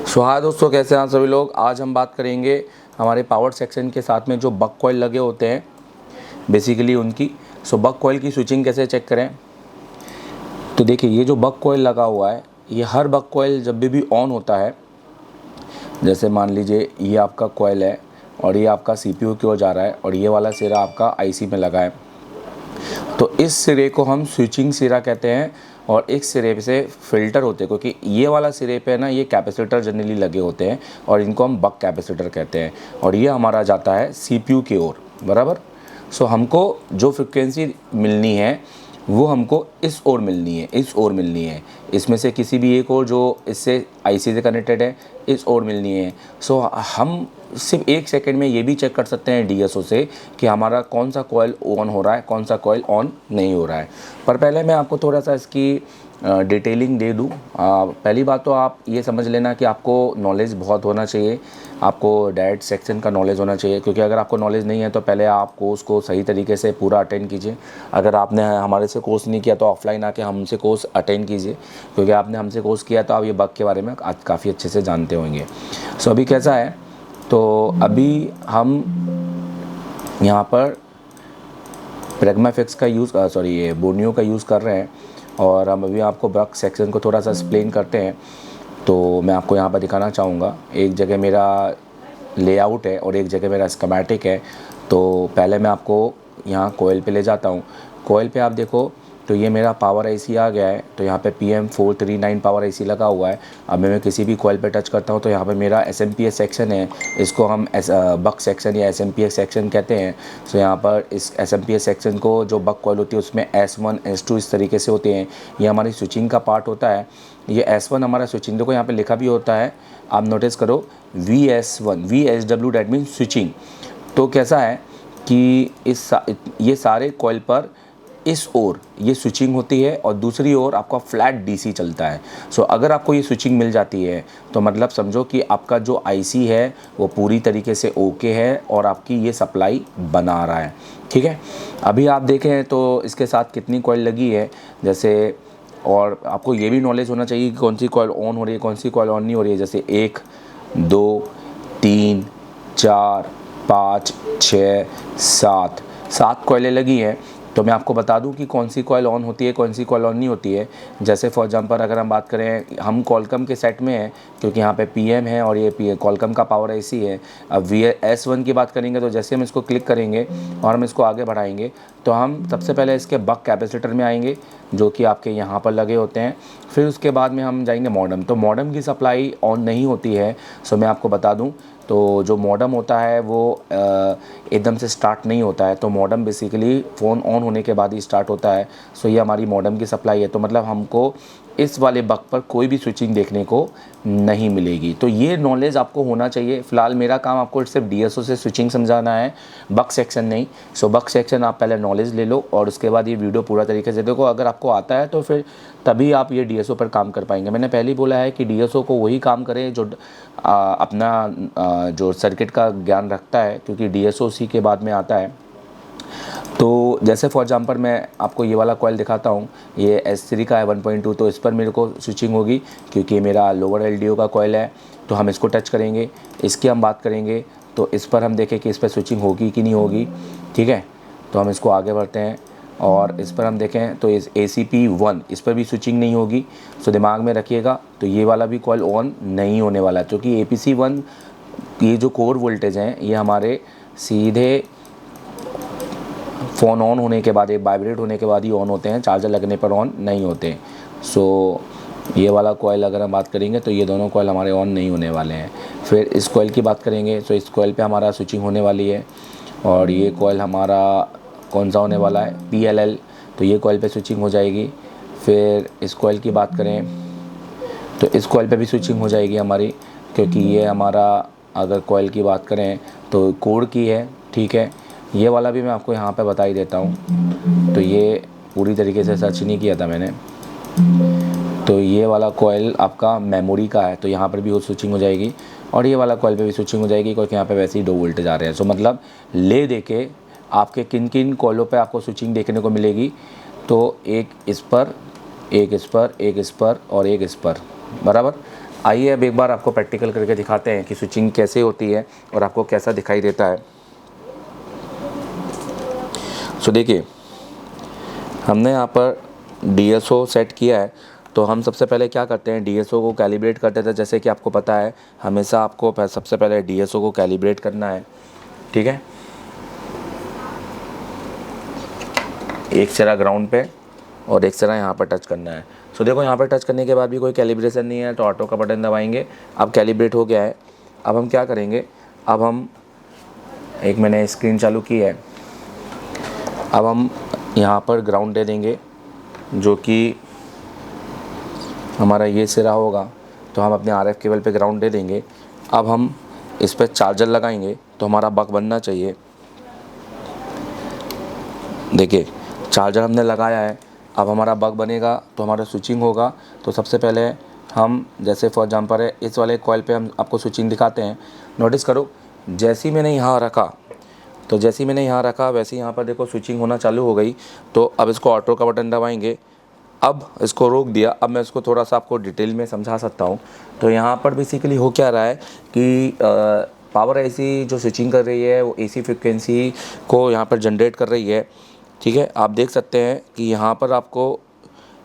हाँ दोस्तों, कैसे हैं आप सभी लोग। आज हम बात करेंगे हमारे पावर सेक्शन के साथ में जो बक कॉइल लगे होते हैं बेसिकली उनकी। बक कॉइल की स्विचिंग कैसे चेक करें। तो देखिए, ये जो बक कॉइल लगा हुआ है, ये हर बक कॉइल जब भी ऑन होता है, जैसे मान लीजिए ये आपका कॉइल है और ये आपका सीपीयू की ओर जा रहा है और ये वाला सिरा आपका आईसी में लगा है, तो इस सिरे को हम स्विचिंग सिरा कहते हैं। और एक सिरे से फ़िल्टर होते हैं, क्योंकि ये वाला सिरे पे ना ये कैपेसिटर जनरली लगे होते हैं और इनको हम बक कैपेसिटर कहते हैं। और ये हमारा जाता है सीपीयू की ओर, बराबर। हमको जो फ्रिक्वेंसी मिलनी है वो हमको इस ओर मिलनी है, इस ओर मिलनी है। इसमें से किसी भी एक ओर जो इससे आईसी से कनेक्टेड है, इस ओर मिलनी है। हम सिर्फ 1 सेकंड में ये भी चेक कर सकते हैं डीएसओ से कि हमारा कौन सा कॉइल ऑन हो रहा है, कौन सा कॉइल ऑन नहीं हो रहा है। पर पहले मैं आपको थोड़ा सा इसकी डिटेलिंग दे दूँ। पहली बात तो आप ये समझ लेना कि आपको नॉलेज बहुत होना चाहिए, आपको डायरेक्ट सेक्शन का नॉलेज होना चाहिए। क्योंकि अगर आपको नॉलेज नहीं है तो पहले आप कोर्स को सही तरीके से पूरा अटेंड कीजिए। अगर आपने हमारे से कोर्स नहीं किया तो ऑफलाइन आके हमसे कोर्स अटेंड कीजिए, क्योंकि आपने हमसे कोर्स किया तो आप ये बग के बारे में आज काफ़ी अच्छे से जानते होंगे। अभी कैसा है, तो अभी हम यहाँ पर प्रेग्माफिक्स का ये बोर्नियो का यूज़ कर रहे हैं। और हम अभी आपको बग सेक्शन को थोड़ा सा एक्सप्लेन करते हैं। तो मैं आपको यहाँ पर दिखाना चाहूँगा, एक जगह मेरा लेआउट है और एक जगह मेरा स्कीमेटिक है। तो पहले मैं आपको यहाँ कोयल पे ले जाता हूँ। कोयल पे आप देखो तो ये मेरा पावर आईसी आ गया है। तो यहाँ पे PM439 पावर आईसी लगा हुआ है। अब मैं किसी भी कोयल पे टच करता हूँ तो यहाँ पे मेरा SMPS सेक्शन है, इसको हम बक सेक्शन या SMPS सेक्शन कहते हैं। यहाँ पर इस SMPS सेक्शन को जो बक कोयल होती है उसमें S1 S2 इस तरीके से होते हैं। ये हमारी स्विचिंग का पार्ट होता है। ये S1 हमारा स्विचिंग, देखो यहाँ पे लिखा भी होता है, आप नोटिस करो VS1 VSW, that mean switching. तो कैसा है कि ये सारे कॉइल पर इस ओर ये स्विचिंग होती है और दूसरी ओर आपका फ्लैट डीसी चलता है। अगर आपको ये स्विचिंग मिल जाती है तो मतलब समझो कि आपका जो आईसी है वो पूरी तरीके से ओके है और आपकी ये सप्लाई बना रहा है, ठीक है। अभी आप देखें तो इसके साथ कितनी कॉइल लगी है जैसे, और आपको ये भी नॉलेज होना चाहिए कि कौन सी कॉइल ऑन हो रही है, कौन सी कॉइल ऑन नहीं हो रही है। जैसे 1 2 3 4 5 6 7 कॉइलें लगी हैं। तो मैं आपको बता दूं कि कौन सी कॉइल ऑन होती है, कौन सी कॉइल ऑन नहीं होती है। जैसे फॉर एग्जांपल अगर हम बात करें, हम कॉलकम के सेट में हैं क्योंकि यहाँ पे PM है और ये कॉलकम का पावर आईसी है। अब S1 की बात करेंगे तो जैसे हम इसको क्लिक करेंगे और हम इसको आगे बढ़ाएंगे तो हम सबसे पहले इसके बक कैपेसिटर में आएंगे जो कि आपके यहाँ पर लगे होते हैं। फिर उसके बाद में हम जाएंगे मॉडम। तो मॉडम की सप्लाई ऑन नहीं होती है। मैं आपको बता दूँ तो जो मॉडम होता है वो एकदम से स्टार्ट नहीं होता है। तो मॉडम बेसिकली फ़ोन ऑन होने के बाद ही स्टार्ट होता है। ये हमारी मॉडम की सप्लाई है। तो मतलब हमको इस वाले बक पर कोई भी स्विचिंग देखने को नहीं मिलेगी। तो ये नॉलेज आपको होना चाहिए। फ़िलहाल मेरा काम आपको सिर्फ डीएसओ से स्विचिंग समझाना है, बक सेक्शन नहीं। बक सेक्शन आप पहले नॉलेज ले लो और उसके बाद ये वीडियो पूरा तरीके से देखो। अगर आपको आता है तो फिर तभी आप ये डीएसओ पर काम कर पाएंगे। मैंने पहले ही बोला है कि डीएसओ को वही काम करें जो अपना जो सर्किट का ज्ञान रखता है, क्योंकि डीएसओ उसी के बाद में आता है। तो जैसे फॉर एग्जांपल मैं आपको ये वाला कॉइल दिखाता हूँ, ये S3 का है 1.2। तो इस पर मेरे को स्विचिंग होगी क्योंकि मेरा लोअर LDO का कॉइल है। तो हम इसको टच करेंगे, इसकी हम बात करेंगे तो इस पर हम देखें कि इस पर स्विचिंग होगी कि नहीं होगी, ठीक है। तो हम इसको आगे बढ़ते हैं और इस पर हम देखें तो इस ACP1 इस पर भी स्विचिंग नहीं होगी। दिमाग में रखिएगा। तो ये वाला भी कॉइल ऑन नहीं होने वाला है, क्योंकि APC1 ये जो कोर वोल्टेज हैं ये हमारे सीधे फ़ोन ऑन होने के बाद, एक वाइब्रेट होने के बाद ही ऑन होते हैं, चार्जर लगने पर ऑन नहीं होते। ये वाला कॉइल अगर हम बात करेंगे तो ये दोनों कॉइल हमारे ऑन नहीं होने वाले हैं। फिर इस कॉइल की बात करेंगे तो इस कॉइल पे हमारा स्विचिंग होने वाली है। और ये कॉइल हमारा कौन सा होने वाला है, PLL। तो ये कॉइल पे स्विचिंग हो जाएगी। फिर इस कॉइल की बात करें तो इस कॉइल पे भी स्विचिंग हो जाएगी हमारी, क्योंकि ये हमारा अगर कॉइल की बात करें तो कोर की है, ठीक है। ये वाला भी मैं आपको यहाँ पे बता ही देता हूँ। तो ये पूरी तरीके से सर्च नहीं किया था मैंने। तो ये वाला कॉइल आपका मेमोरी का है, तो यहाँ पर भी वो स्विचिंग हो जाएगी। और ये वाला कॉइल पे भी स्विचिंग हो जाएगी, क्योंकि यहाँ पे वैसे ही 2 वोल्टेज आ रहे हैं। मतलब ले दे के आपके किन किन कॉलों पे आपको स्विचिंग देखने को मिलेगी। तो एक इस पर, एक इस पर, एक इस पर और एक इस पर, बराबर। आइए अब एक बार आपको प्रैक्टिकल करके दिखाते हैं कि स्विचिंग कैसे होती है और आपको कैसा दिखाई देता है। सो देखिए, हमने यहाँ पर DSO सेट किया है। तो हम सबसे पहले क्या करते हैं, DSO को कैलिब्रेट करते थे। जैसे कि आपको पता है, हमेशा आपको सबसे पहले DSO को कैलिब्रेट करना है, ठीक है। एक सिरा ग्राउंड पे और एक सिरा यहाँ पर टच करना है। सो देखो, यहाँ पर टच करने के बाद भी कोई कैलिब्रेशन नहीं है तो ऑटो का बटन दबाएंगे। अब कैलिब्रेट हो गया है। अब हम क्या करेंगे, अब हम एक मैंने स्क्रीन चालू की है। अब हम यहाँ पर ग्राउंड दे देंगे, जो कि हमारा ये सिरा होगा। तो हम अपने RF केबल पे ग्राउंड दे देंगे। अब हम इस पर चार्जर लगाएंगे तो हमारा बक बनना चाहिए। देखिए, चार्जर हमने लगाया है। अब हमारा बक बनेगा तो हमारा स्विचिंग होगा। तो सबसे पहले हम, जैसे फॉर एग्जांपल है, इस वाले कॉइल पे हम आपको स्विचिंग दिखाते हैं। नोटिस करो, जैसे ही मैंने यहाँ रखा, तो जैसे ही मैंने यहाँ रखा वैसे ही यहाँ पर देखो स्विचिंग होना चालू हो गई। तो अब इसको ऑटो का बटन दबाएंगे। अब इसको रोक दिया। अब मैं इसको थोड़ा सा आपको डिटेल में समझा सकता हूँ। तो यहाँ पर बेसिकली हो क्या रहा है कि पावर ऐसी जो स्विचिंग कर रही है वो AC फ्रिक्वेंसी को यहाँ पर जनरेट कर रही है, ठीक है। आप देख सकते हैं कि यहाँ पर आपको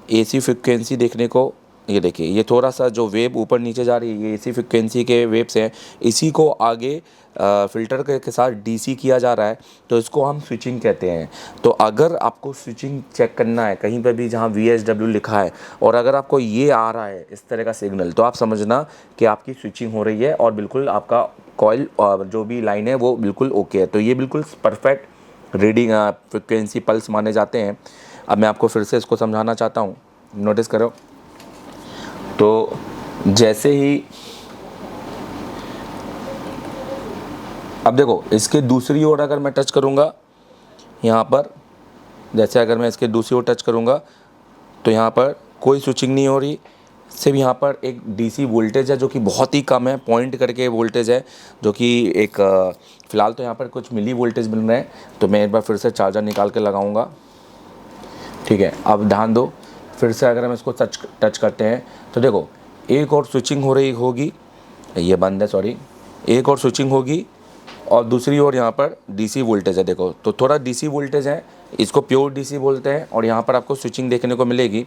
AC फ्रिक्वेंसी देखने को, ये देखिए, ये थोड़ा सा जो वेव ऊपर नीचे जा रही है ये AC फ्रिक्वेंसी के वेव्स हैं। इसी को आगे फ़िल्टर के साथ DC किया जा रहा है। तो इसको हम स्विचिंग कहते हैं। तो अगर आपको स्विचिंग चेक करना है कहीं पर भी जहाँ VSW लिखा है और अगर आपको ये आ रहा है इस तरह का सिग्नल, तो आप समझना कि आपकी स्विचिंग हो रही है और बिल्कुल आपका कॉइल जो भी लाइन है वो बिल्कुल ओके है। तो ये बिल्कुल परफेक्ट रीडिंग फ्रिक्वेंसी पल्स माने जाते हैं। अब मैं आपको फिर से इसको समझाना चाहता हूँ। नोटिस करो, तो जैसे ही, अब देखो, इसके दूसरी ओर अगर मैं टच करूँगा यहाँ पर, जैसे अगर मैं इसके दूसरी ओर टच करूँगा तो यहाँ पर कोई स्विचिंग नहीं हो रही। सिर्फ यहाँ पर एक DC वोल्टेज है जो कि बहुत ही कम है, पॉइंट करके वोल्टेज है, जो कि एक फ़िलहाल तो यहाँ पर कुछ मिली वोल्टेज मिल रहे हैं। तो मैं एक बार फिर से चार्जर निकाल के लगाऊंगा, ठीक है। अब ध्यान दो, फिर से अगर हम इसको टच करते हैं तो देखो एक और स्विचिंग हो रही होगी, ये बंद है, सॉरी, एक और स्विचिंग होगी और दूसरी ओर यहाँ पर DC वोल्टेज है। देखो, तो थोड़ा DC वोल्टेज है, इसको प्योर DC बोलते हैं। और यहाँ पर आपको स्विचिंग देखने को मिलेगी।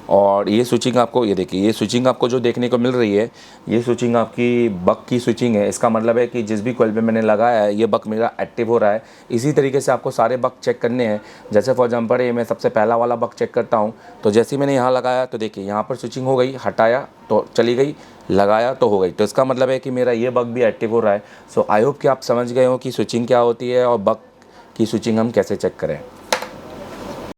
और ये स्विचिंग आपको, ये देखिए, ये स्विचिंग आपको जो देखने को मिल रही है, ये स्विचिंग आपकी बक की स्विचिंग है। इसका मतलब है कि जिस भी कॉइल पे मैंने लगाया है ये बक मेरा एक्टिव हो रहा है। इसी तरीके से आपको सारे बक चेक करने हैं। जैसे फॉर एग्जांपल ये मैं सबसे पहला वाला बक चेक करता हूँ। तो जैसे ही मैंने यहाँ लगाया तो देखिए यहाँ पर स्विचिंग हो गई, हटाया तो चली गई, लगाया तो हो गई। तो इसका मतलब है कि मेरा ये बक भी एक्टिव हो रहा है। सो आई होप कि आप समझ गए हो कि स्विचिंग क्या होती है और बक की स्विचिंग हम कैसे चेक करें।